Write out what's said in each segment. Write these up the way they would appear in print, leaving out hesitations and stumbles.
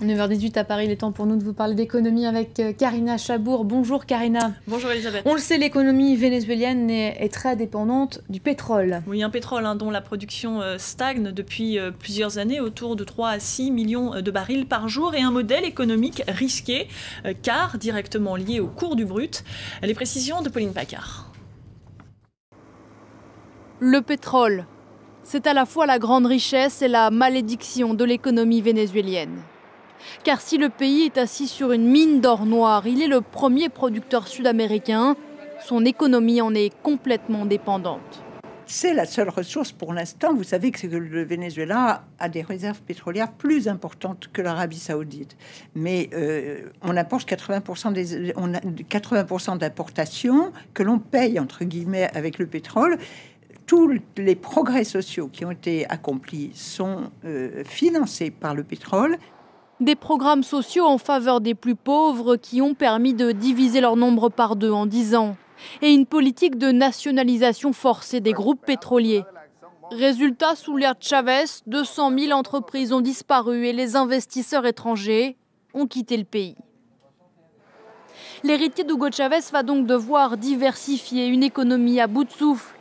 9h18 à Paris, il est temps pour nous de vous parler d'économie avec Karina Chabour. Bonjour Karina. Bonjour Elisabeth. On le sait, l'économie vénézuélienne est très dépendante du pétrole. Oui, un pétrole dont la production stagne depuis plusieurs années, autour de 3 à 6 millions de barils par jour, et un modèle économique risqué, car directement lié au cours du brut. Les précisions de Pauline Paccard. Le pétrole, c'est à la fois la grande richesse et la malédiction de l'économie vénézuélienne. Car si le pays est assis sur une mine d'or noir, il est le premier producteur sud-américain. Son économie en est complètement dépendante. C'est la seule ressource pour l'instant. Vous savez que le Venezuela a des réserves pétrolières plus importantes que l'Arabie Saoudite. Mais on apporte 80% d'importations que l'on paye, entre guillemets, avec le pétrole. Tous les progrès sociaux qui ont été accomplis sont financés par le pétrole. Des programmes sociaux en faveur des plus pauvres qui ont permis de diviser leur nombre par 2 en 10 ans. Et une politique de nationalisation forcée des groupes pétroliers. Résultat, sous l'ère Chavez, 200 000 entreprises ont disparu et les investisseurs étrangers ont quitté le pays. L'héritier d'Hugo Chavez va donc devoir diversifier une économie à bout de souffle.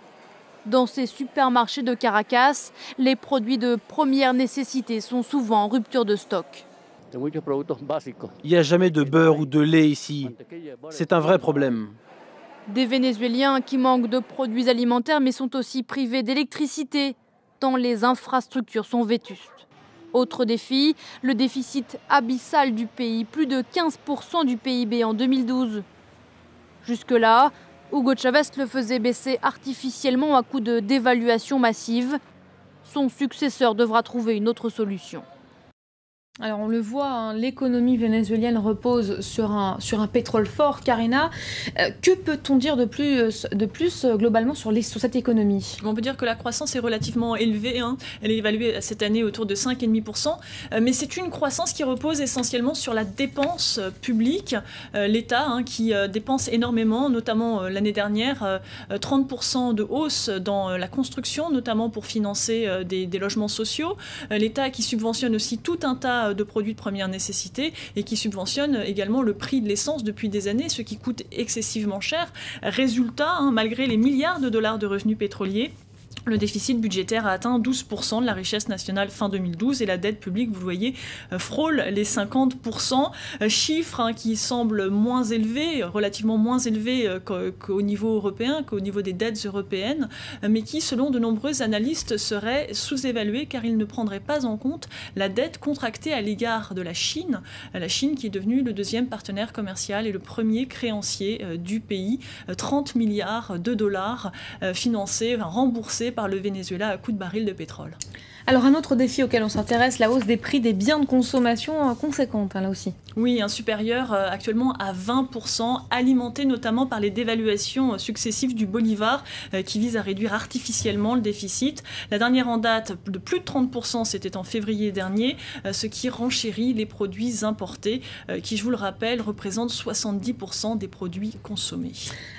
Dans ces supermarchés de Caracas, les produits de première nécessité sont souvent en rupture de stock. Il n'y a jamais de beurre ou de lait ici. C'est un vrai problème. Des Vénézuéliens qui manquent de produits alimentaires mais sont aussi privés d'électricité, tant les infrastructures sont vétustes. Autre défi, le déficit abyssal du pays, plus de 15% du PIB en 2012. Jusque-là, Hugo Chavez le faisait baisser artificiellement à coup de dévaluation massive. Son successeur devra trouver une autre solution. Alors on le voit, l'économie vénézuélienne repose sur un pétrole fort. Karina, que peut-on dire de plus globalement sur cette économie? On peut dire que la croissance est relativement élevée. Elle est évaluée cette année autour de 5,5%. Mais c'est une croissance qui repose essentiellement sur la dépense publique. L'État qui dépense énormément, notamment l'année dernière, 30% de hausse dans la construction, notamment pour financer des logements sociaux. L'État qui subventionne aussi tout un tas de produits de première nécessité et qui subventionne également le prix de l'essence depuis des années, ce qui coûte excessivement cher. Résultat, malgré les milliards de dollars de revenus pétroliers, le déficit budgétaire a atteint 12% de la richesse nationale fin 2012 et la dette publique, vous le voyez, frôle les 50%. Chiffre qui semble moins élevé, relativement moins élevé qu'au niveau européen, qu'au niveau des dettes européennes, mais qui, selon de nombreux analystes, serait sous-évalué car il ne prendrait pas en compte la dette contractée à l'égard de la Chine qui est devenue le deuxième partenaire commercial et le premier créancier du pays. 30 milliards de dollars financés, remboursés par le Venezuela à coups de barils de pétrole. Alors un autre défi auquel on s'intéresse, la hausse des prix des biens de consommation conséquente là aussi. Oui, supérieur actuellement à 20%, alimenté notamment par les dévaluations successives du bolivar qui visent à réduire artificiellement le déficit. La dernière en date de plus de 30%, c'était en février dernier, ce qui renchérit les produits importés qui, je vous le rappelle, représentent 70% des produits consommés.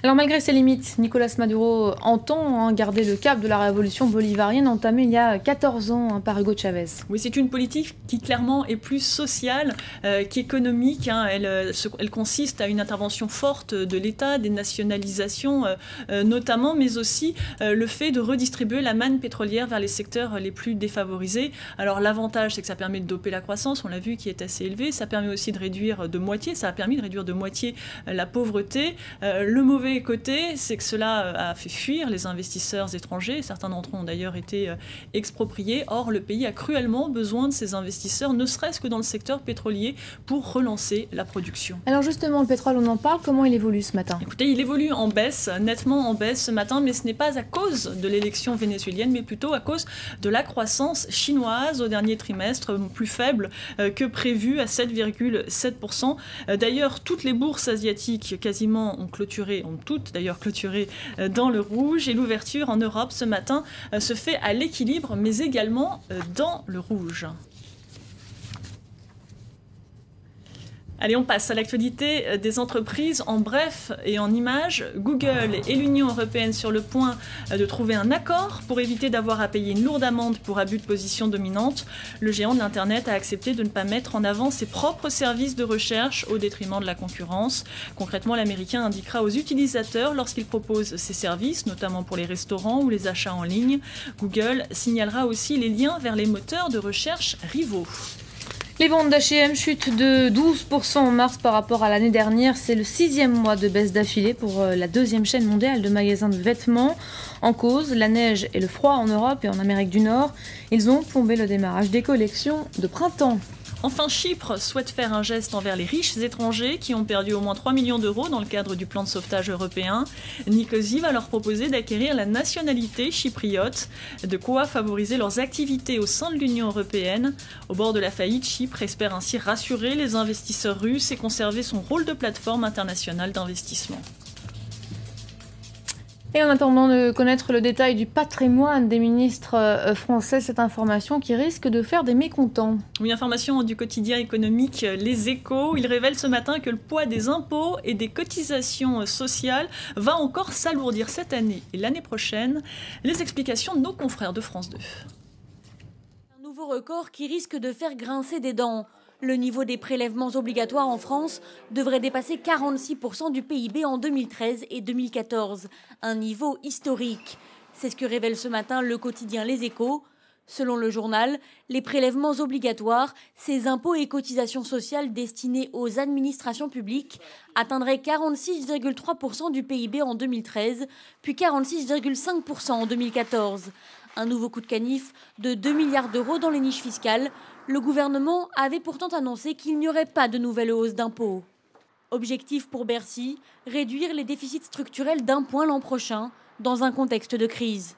Alors malgré ces limites, Nicolas Maduro entend garder le cap de la révolution bolivarienne entamée il y a 14 ans par Hugo Chavez. Oui, c'est une politique qui clairement est plus sociale qu'économique. Elle consiste à une intervention forte de l'État, des nationalisations notamment, mais aussi le fait de redistribuer la manne pétrolière vers les secteurs les plus défavorisés. Alors l'avantage, c'est que ça permet de doper la croissance, on l'a vu, qui est assez élevée. Ça permet aussi de réduire de moitié, ça a permis de réduire de moitié la pauvreté. Le mauvais côté, c'est que cela a fait fuir les investisseurs étrangers. Certains d'entre eux ont d'ailleurs été expropriés. Or, le pays a cruellement besoin de ces investisseurs, ne serait-ce que dans le secteur pétrolier, pour relancer la production. Alors justement, le pétrole, on en parle, comment il évolue ce matin? Écoutez, il évolue en baisse, nettement en baisse ce matin, mais ce n'est pas à cause de l'élection vénézuélienne, mais plutôt à cause de la croissance chinoise au dernier trimestre, plus faible que prévu, à 7,7%. D'ailleurs, toutes les bourses asiatiques quasiment ont toutes d'ailleurs clôturé dans le rouge, et l'ouverture en Europe ce matin se fait à l'équilibre, mais également dans le rouge. Allez, on passe à l'actualité des entreprises en bref et en images. Google et l'Union européenne sur le point de trouver un accord pour éviter d'avoir à payer une lourde amende pour abus de position dominante. Le géant de l'Internet a accepté de ne pas mettre en avant ses propres services de recherche au détriment de la concurrence. Concrètement, l'Américain indiquera aux utilisateurs lorsqu'il propose ses services, notamment pour les restaurants ou les achats en ligne. Google signalera aussi les liens vers les moteurs de recherche rivaux. Les ventes d'H&M chutent de 12% en mars par rapport à l'année dernière. C'est le 6e mois de baisse d'affilée pour la 2e chaîne mondiale de magasins de vêtements. En cause, la neige et le froid en Europe et en Amérique du Nord. Ils ont plombé le démarrage des collections de printemps. Enfin, Chypre souhaite faire un geste envers les riches étrangers qui ont perdu au moins 3 millions d'euros dans le cadre du plan de sauvetage européen. Nicosie va leur proposer d'acquérir la nationalité chypriote, de quoi favoriser leurs activités au sein de l'Union européenne. Au bord de la faillite, Chypre espère ainsi rassurer les investisseurs russes et conserver son rôle de plateforme internationale d'investissement. Et en attendant de connaître le détail du patrimoine des ministres français, cette information qui risque de faire des mécontents. Oui, information du quotidien économique Les Échos. Il révèle ce matin que le poids des impôts et des cotisations sociales va encore s'alourdir cette année et l'année prochaine. Les explications de nos confrères de France 2. Un nouveau record qui risque de faire grincer des dents. Le niveau des prélèvements obligatoires en France devrait dépasser 46% du PIB en 2013 et 2014, un niveau historique. C'est ce que révèle ce matin le quotidien Les Échos. Selon le journal, les prélèvements obligatoires, ces impôts et cotisations sociales destinés aux administrations publiques, atteindraient 46,3% du PIB en 2013, puis 46,5% en 2014. Un nouveau coup de canif de 2 milliards d'euros dans les niches fiscales. Le gouvernement avait pourtant annoncé qu'il n'y aurait pas de nouvelle hausse d'impôts. Objectif pour Bercy, réduire les déficits structurels d'1 point l'an prochain, dans un contexte de crise.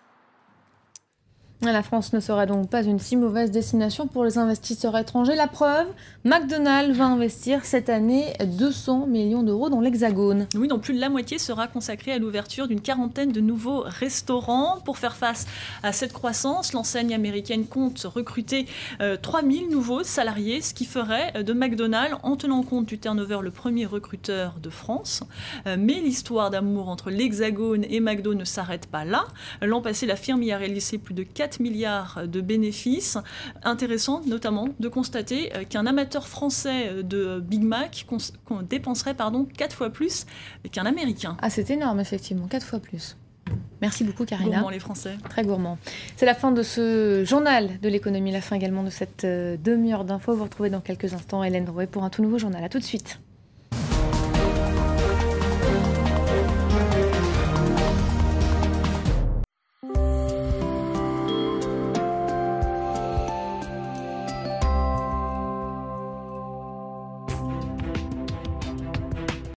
La France ne sera donc pas une si mauvaise destination pour les investisseurs étrangers. La preuve, McDonald's va investir cette année 200 millions d'euros dans l'Hexagone. Oui, dont plus de la moitié sera consacrée à l'ouverture d'une quarantaine de nouveaux restaurants. Pour faire face à cette croissance, l'enseigne américaine compte recruter 3000 nouveaux salariés, ce qui ferait de McDonald's, en tenant compte du turnover, le premier recruteur de France. Mais l'histoire d'amour entre l'Hexagone et McDo ne s'arrête pas là. L'an passé, la firme y a réalisé plus de 4 milliards de bénéfices. Intéressant notamment de constater qu'un amateur français de Big Mac dépenserait 4 fois plus qu'un Américain. Ah, c'est énorme, effectivement, 4 fois plus. Merci beaucoup, Karina. Gourmand, les Français. Très gourmand. C'est la fin de ce journal de l'économie, la fin également de cette demi-heure d'infos. Vous retrouvez dans quelques instants Hélène Drouet pour un tout nouveau journal. À tout de suite.